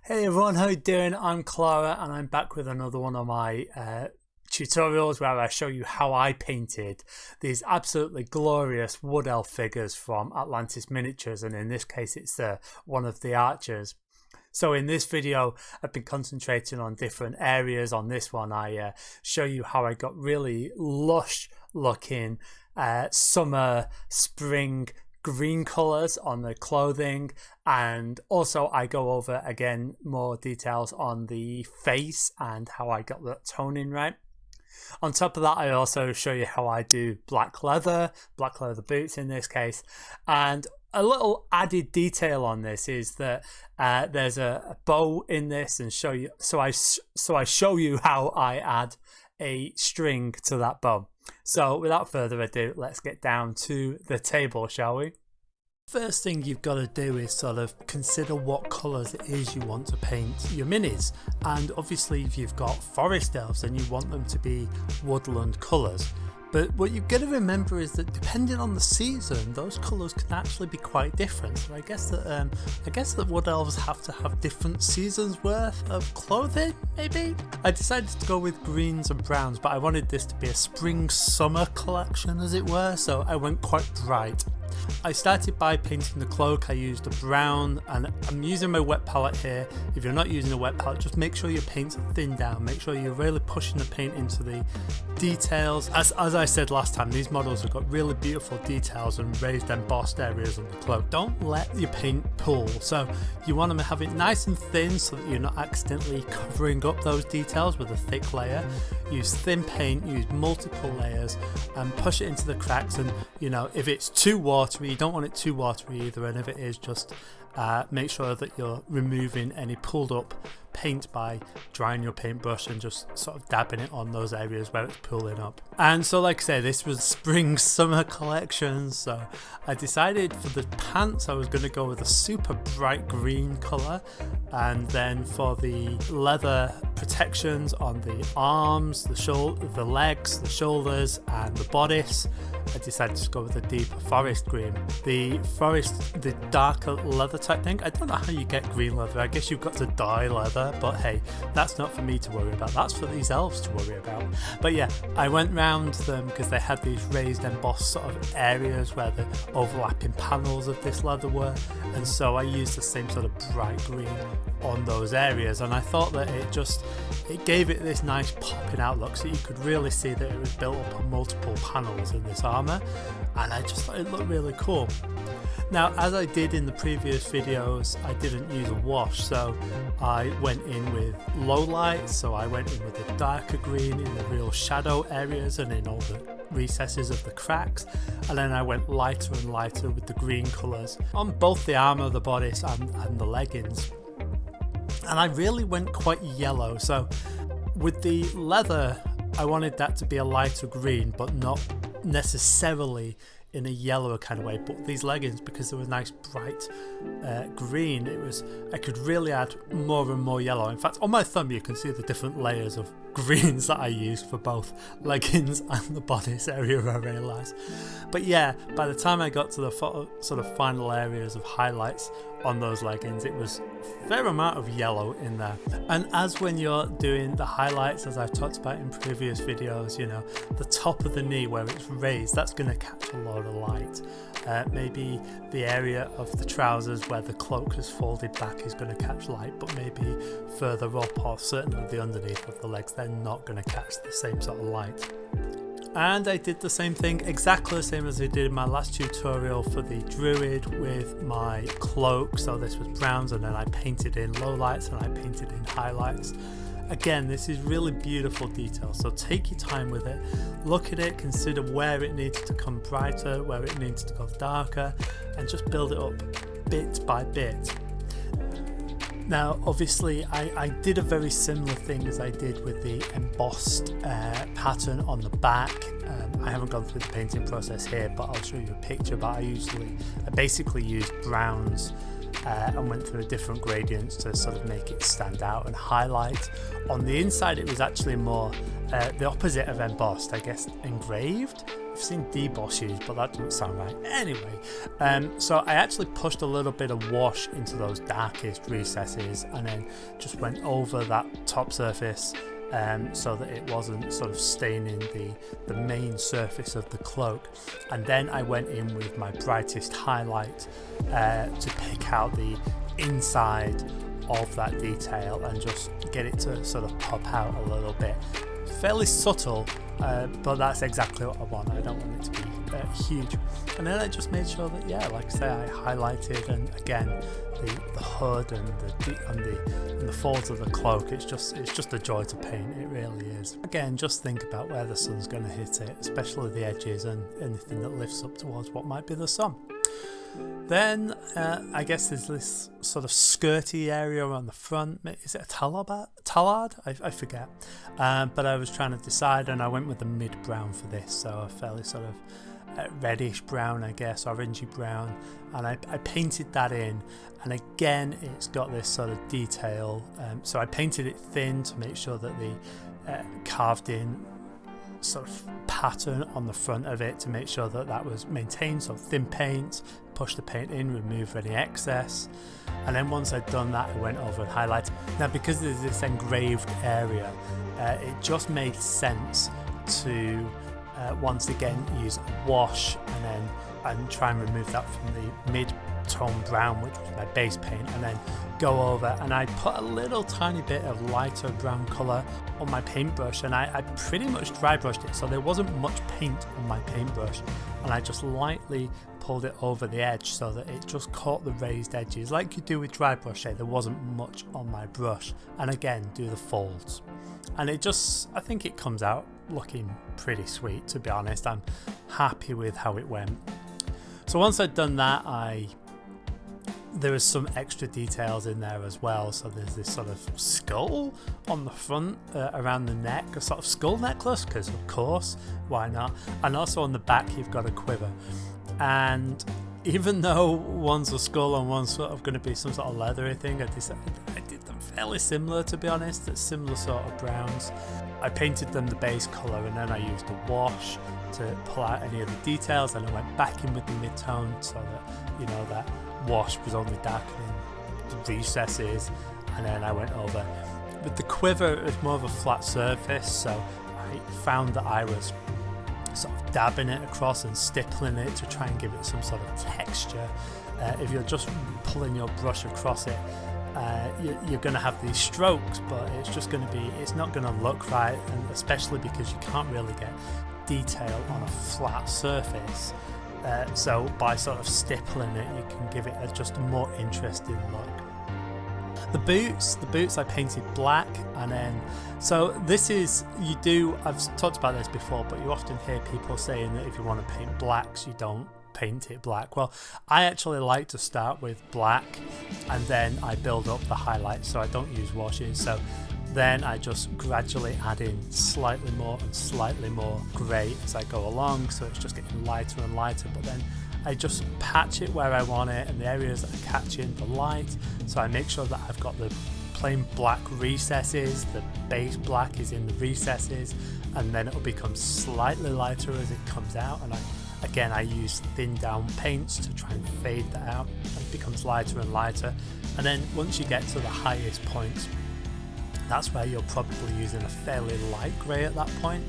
Hey everyone, how you doing? I'm Clara and I'm back with another one of my tutorials where I show you how I painted these absolutely glorious wood elf figures from Atlantis Miniatures, and in this case it's one of the archers. So in this video I've been concentrating on different areas. On this one I show you how I got really lush looking summer, spring green colors on the clothing, and also I go over again more details on the face and how I got that toning right. On top of that, I also show you how I do black leather boots in this case. And a little added detail on this is that there's a bow in this, and so I show you how I add a string to that bow. So without further ado, let's get down to the table, shall we? First thing you've got to do is sort of consider what colours it is you want to paint your minis, and obviously if you've got forest elves then you want them to be woodland colours. But what you've got to remember is that depending on the season, those colours can actually be quite different. So I guess that wood elves have to have different seasons worth of clothing, maybe? I decided to go with greens and browns, but I wanted this to be a spring-summer collection, as it were, so I went quite bright. I started by painting the cloak. I used a brown, and I'm using my wet palette here. If you're not using a wet palette, just make sure your paint's thinned down. Make sure you're really pushing the paint into the details. As I said last time, these models have got really beautiful details and raised embossed areas on the cloak. Don't let your paint pool. So you want to have it nice and thin so that you're not accidentally covering up those details with a thick layer. Use thin paint, use multiple layers, and push it into the cracks. And you know, if it's too watery, you don't want it too watery either, and if it is, just make sure that you're removing any pulled up paint by drying your paintbrush and just sort of dabbing it on those areas where it's pulling up. And so, like I say, this was spring summer collection, so I decided for the pants I was going to go with a super bright green colour, and then for the leather protections on the arms, the legs, the shoulders and the bodice, I decided to go with a deeper forest green. The darker leather type thing, I don't know how you get green leather. I guess you've got to dye leather, but hey, that's not for me to worry about. That's for these elves to worry about. But yeah, I went round them because they had these raised embossed sort of areas where the overlapping panels of this leather were, and so I used the same sort of bright green on those areas, and I thought that it gave it this nice popping out look, so you could really see that it was built up on multiple panels in this armour, and I just thought it looked really cool. Now, as I did in the previous videos, I didn't use a wash, so I went in with low light. So I went in with a darker green in the real shadow areas and in all the recesses of the cracks, and then I went lighter and lighter with the green colours on both the armour, the bodice and the leggings. And I really went quite yellow, so with the leather I wanted that to be a lighter green, but not necessarily in a yellow kind of way. But these leggings, because they were nice bright green, I could really add more and more yellow. In fact, on my thumb you can see the different layers of greens that I used for both leggings and the bodice area, I realised. But yeah, by the time I got to the sort of final areas of highlights on those leggings, it was a fair amount of yellow in there. And as when you're doing the highlights, as I've talked about in previous videos, you know, the top of the knee where it's raised, that's going to catch a lot of light. Maybe the area of the trousers where the cloak has folded back is going to catch light, but maybe further up, or certainly the underneath of the legs, they're not going to catch the same sort of light. And I did the same thing, exactly the same as I did in my last tutorial for the druid with my cloak. So this was browns, and then I painted in lowlights and I painted in highlights. Again, this is really beautiful detail, so take your time with it, look at it, consider where it needs to come brighter, where it needs to go darker, and just build it up bit by bit. Now obviously I did a very similar thing as I did with the embossed pattern on the back. I haven't gone through the painting process here, but I'll show you a picture. But I basically used browns and went through different gradients to sort of make it stand out and highlight. On the inside it was actually more the opposite of embossed, I guess engraved. I've seen deboss used, but that doesn't sound right. Anyway, so I actually pushed a little bit of wash into those darkest recesses and then just went over that top surface so that it wasn't sort of staining the main surface of the cloak. And then I went in with my brightest highlight to pick out the inside of that detail and just get it to sort of pop out a little bit. Fairly subtle, but that's exactly what I want. I don't want it to be huge. And then I just made sure that, yeah, like I say, I highlighted, and again, the hood and the folds of the cloak. It's just a joy to paint. It really is. Again, just think about where the sun's going to hit it, especially the edges and anything that lifts up towards what might be the sun. Then I guess there's this sort of skirty area on the front. Is it a tallard? I forget. But I was trying to decide, and I went with the mid brown for this, so a fairly sort of reddish brown, I guess, orangey brown. And I painted that in, and again it's got this sort of detail. So I painted it thin to make sure that the carved in sort of pattern on the front of it to make sure that that was maintained. So thin paint, push the paint in, remove any excess, and then once I'd done that I went over and highlighted. Now because there's this engraved area, it just made sense to once again use a wash and try and remove that from the mid-tone brown, which was my base paint, and then go over and I put a little tiny bit of lighter brown colour on my paintbrush, and I pretty much dry brushed it, so there wasn't much paint on my paintbrush, and I just lightly pulled it over the edge so that it just caught the raised edges like you do with dry brush. There wasn't much on my brush, and again do the folds, and I think it comes out looking pretty sweet, to be honest. I'm happy with how it went. So once I'd done that, there was some extra details in there as well. So there's this sort of skull on the front around the neck, a sort of skull necklace, because of course, why not? And also on the back you've got a quiver. And even though one's a skull and one's sort of going to be some sort of leathery thing, I did them fairly similar, to be honest. It's similar sort of browns. I painted them the base colour, and then I used a wash to pull out any of the details, and I went back in with the mid-tone so that, you know, that wash was only darkening the recesses, and then I went over. With the quiver, it was more of a flat surface, so I found that I was sort of dabbing it across and stippling it to try and give it some sort of texture. If you're just pulling your brush across it, you're going to have these strokes, but it's not going to look right, and especially because you can't really get detail on a flat surface. So by sort of stippling it, you can give it just a more interesting look. The boots I painted black, and then I've talked about this before, but you often hear people saying that if you want to paint blacks, you don't paint it black. Well, I actually like to start with black and then I build up the highlights, so I don't use washes. So then I just gradually add in slightly more and slightly more grey as I go along, so it's just getting lighter and lighter, but then I just patch it where I want it and the areas that are catching the light. So I make sure that I've got the plain black recesses, the base black is in the recesses, and then it'll become slightly lighter as it comes out. And I use thin down paints to try and fade that out. It becomes lighter and lighter, and then once you get to the highest points, that's where you're probably using a fairly light grey at that point.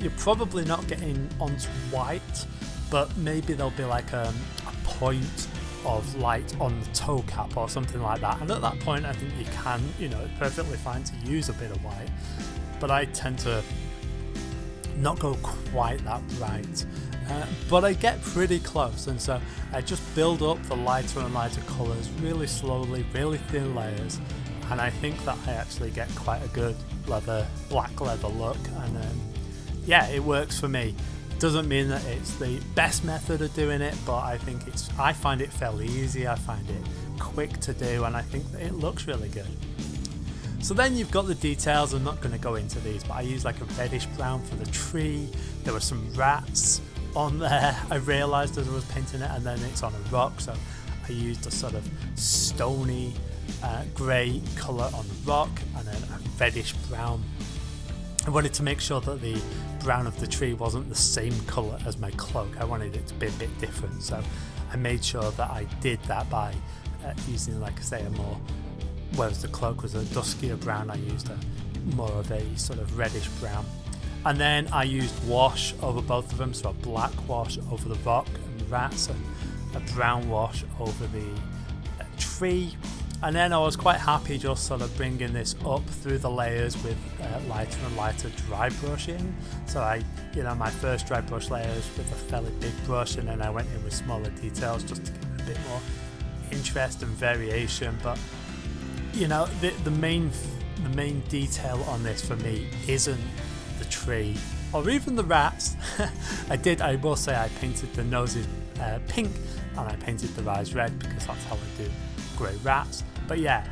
You're probably not getting onto white, but maybe there'll be like a point of light on the toe cap or something like that, and at that point I think you can, it's perfectly fine to use a bit of white, but I tend to not go quite that bright, but I get pretty close, and so I just build up the lighter and lighter colours really slowly, really thin layers, and I think that I actually get quite a good black leather look, and it works for me. Doesn't mean that it's the best method of doing it, but I find it fairly easy, I find it quick to do, and I think that it looks really good. So then you've got the details. I'm not going to go into these, but I used like a reddish brown for the tree. There were some rats on there, I realised as I was painting it, and then it's on a rock, so I used a sort of stony grey colour on the rock, and then a reddish brown I wanted to make sure that the brown of the tree wasn't the same colour as my cloak. I wanted it to be a bit different, so I made sure that I did that by using, like I say, a more, whereas the cloak was a duskier brown, I used a more of a sort of reddish brown. And then I used wash over both of them, so a black wash over the rock and the rats, and a brown wash over the tree. And then I was quite happy just sort of bringing this up through the layers with lighter and lighter dry brushing. So my first dry brush layers with a fairly big brush, and then I went in with smaller details just to give it a bit more interest and variation. But the main detail on this for me isn't the tree or even the rats. I will say I painted the noses pink and I painted the eyes red because that's how I do grey rats. But yeah,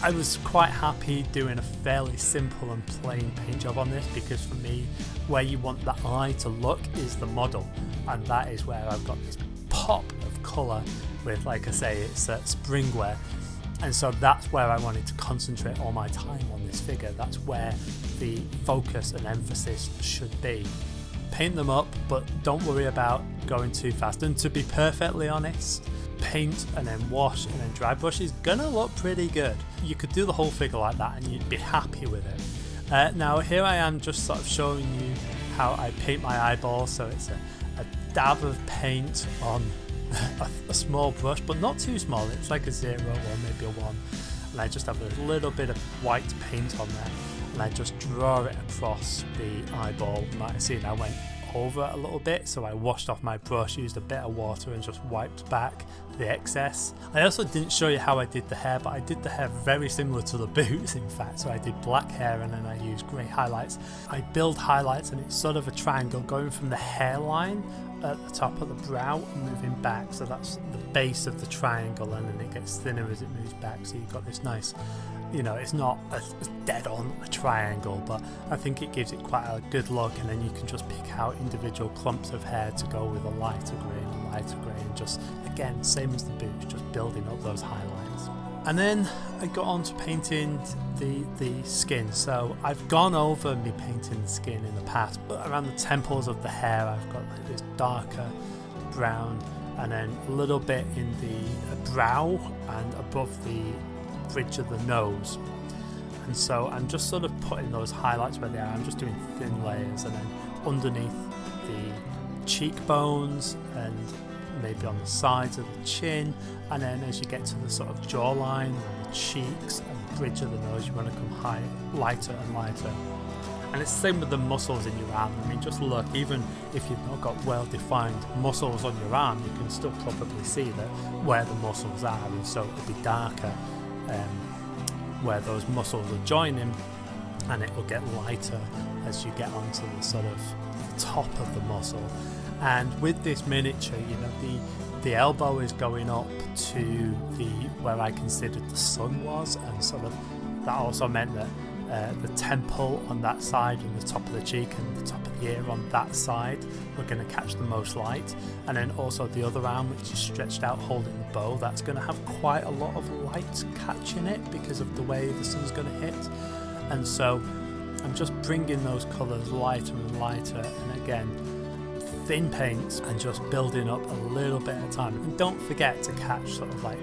I was quite happy doing a fairly simple and plain paint job on this, because for me, where you want the eye to look is the model, and that is where I've got this pop of colour with, like I say, it's springwear. And so that's where I wanted to concentrate all my time on this figure. That's where the focus and emphasis should be. Paint them up, but don't worry about going too fast. And to be perfectly honest, paint and then wash and then dry brush is gonna look pretty good. You could do the whole figure like that and you'd be happy with it. Now here I am just sort of showing you how I paint my eyeball. So it's a dab of paint on a small brush, but not too small. It's like a 0 or maybe a 1, and I just have a little bit of white paint on there, and I just draw it across the eyeball. You might have seen I went over a little bit, so I washed off my brush, used a bit of water and just wiped back the excess. I also didn't show you how I did the hair, but I did the hair very similar to the boots, in fact. So I did black hair and then I used grey highlights. I build highlights and it's sort of a triangle going from the hairline at the top of the brow and moving back, so that's the base of the triangle, and then it gets thinner as it moves back, so you've got this nice, it's not a dead on a triangle, but I think it gives it quite a good look. And then you can just pick out individual clumps of hair to go with a lighter grey and a lighter grey, and just again, same as the boots, just building up those highlights. And then I got on to painting the skin. So I've gone over me painting the skin in the past, but around the temples of the hair I've got like this darker brown, and then a little bit in the brow and above the bridge of the nose. And so I'm just sort of putting those highlights where they are. I'm just doing thin layers, and then underneath the cheekbones and maybe on the sides of the chin, and then as you get to the sort of jawline, the cheeks and the bridge of the nose, you want to come lighter and lighter. And it's the same with the muscles in your arm. I mean, just look, even if you've not got well-defined muscles on your arm, you can still probably see that where the muscles are, and so it'll be darker where those muscles are joining, and it will get lighter as you get onto the sort of the top of the muscle. And with this miniature, the elbow is going up to where I considered the sun was, and sort of that also meant that the temple on that side and the top of the cheek and the top of the ear on that side were going to catch the most light, and then also the other arm, which is stretched out holding the bow, that's going to have quite a lot of light catching it because of the way the sun's going to hit. And so I'm just bringing those colours lighter and lighter, and again, thin paints, and just building up a little bit at a time. And don't forget to catch sort of like,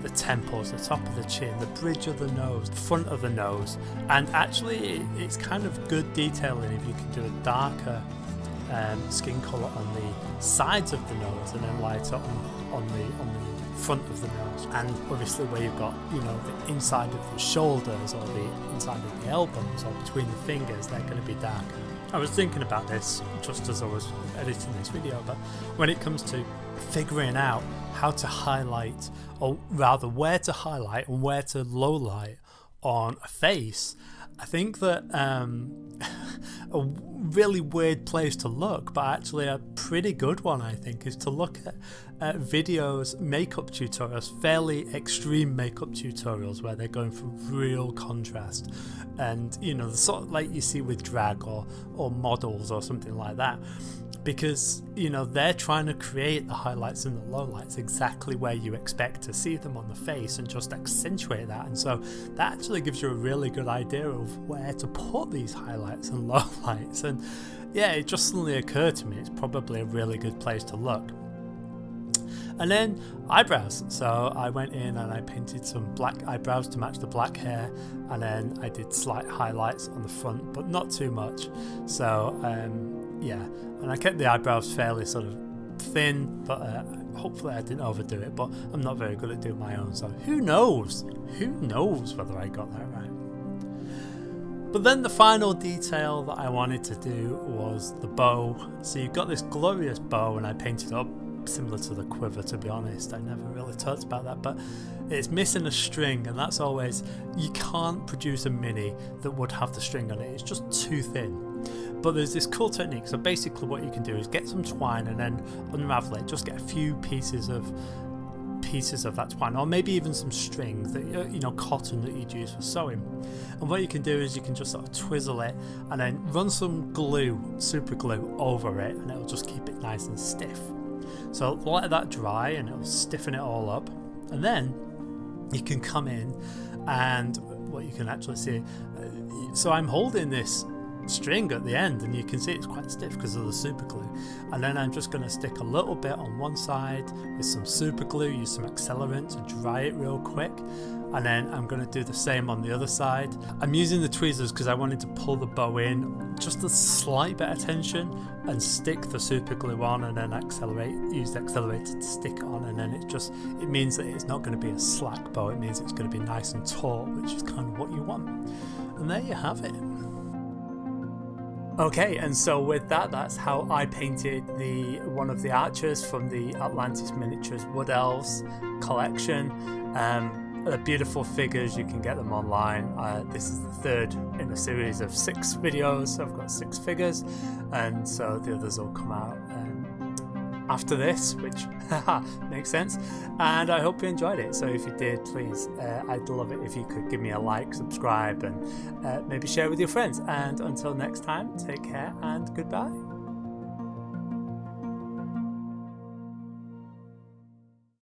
the temples, the top of the chin, the bridge of the nose, the front of the nose. And actually it's kind of good detailing if you can do a darker skin colour on the sides of the nose and then lighter on the front of the nose. And obviously where you've got the inside of the shoulders or the inside of the elbows or between the fingers, they're going to be darker. I was thinking about this just as I was editing this video, but when it comes to figuring out how to highlight, or rather where to highlight and where to low light on a face, I think that a really weird place to look, but actually a pretty good one, I think, is to look at videos, makeup tutorials, fairly extreme makeup tutorials where they're going for real contrast, and the sort of like you see with drag or models or something like that. because, you know, they're trying to create the highlights and the lowlights exactly where you expect to see them on the face and just accentuate that. And so that actually gives you a really good idea of where to put these highlights and lowlights. And yeah, it just suddenly occurred to me it's probably a really good place to look. And then eyebrows. So I went in and I painted some black eyebrows to match the black hair, and then I did slight highlights on the front, but not too much. So yeah, and I kept the eyebrows fairly sort of thin, but hopefully I didn't overdo it. But I'm not very good at doing my own, so who knows whether I got that right. But then the final detail that I wanted to do was the bow. So you've got this glorious bow, and I painted up similar to the quiver, to be honest. I never really talked about that, but it's missing a string, and that's always, you can't produce a mini that would have the string on it, it's just too thin. But there's this cool technique. So basically what you can do is get some twine and then unravel it, just get a few pieces of that twine, or maybe even some string that, you know, cotton that you'd use for sewing. And what you can do is you can just sort of twizzle it and then run some glue, super glue, over it, and it'll just keep it nice and stiff. So let that dry and it'll stiffen it all up, and then you can come in and what you can actually see, so I'm holding this string at the end and you can see it's quite stiff because of the super glue, and then I'm just going to stick a little bit on one side with some super glue, use some accelerant to dry it real quick, and then I'm going to do the same on the other side. I'm using the tweezers because I wanted to pull the bow in just a slight bit of tension and stick the super glue on, and then use the accelerator to stick it on, and then it means that it's not going to be a slack bow, it means it's going to be nice and taut, which is kind of what you want. And there you have it. Okay, and so with that, that's how I painted one of the archers from the Atlantis Miniatures Wood Elves collection. They're beautiful figures, you can get them online. This is the third in a series of 6 videos, so I've got 6 figures, and so the others will come out after this, which makes sense. And I hope you enjoyed it. So if you did, please, I'd love it if you could give me a like, subscribe, and maybe share with your friends. And until next time, take care and goodbye.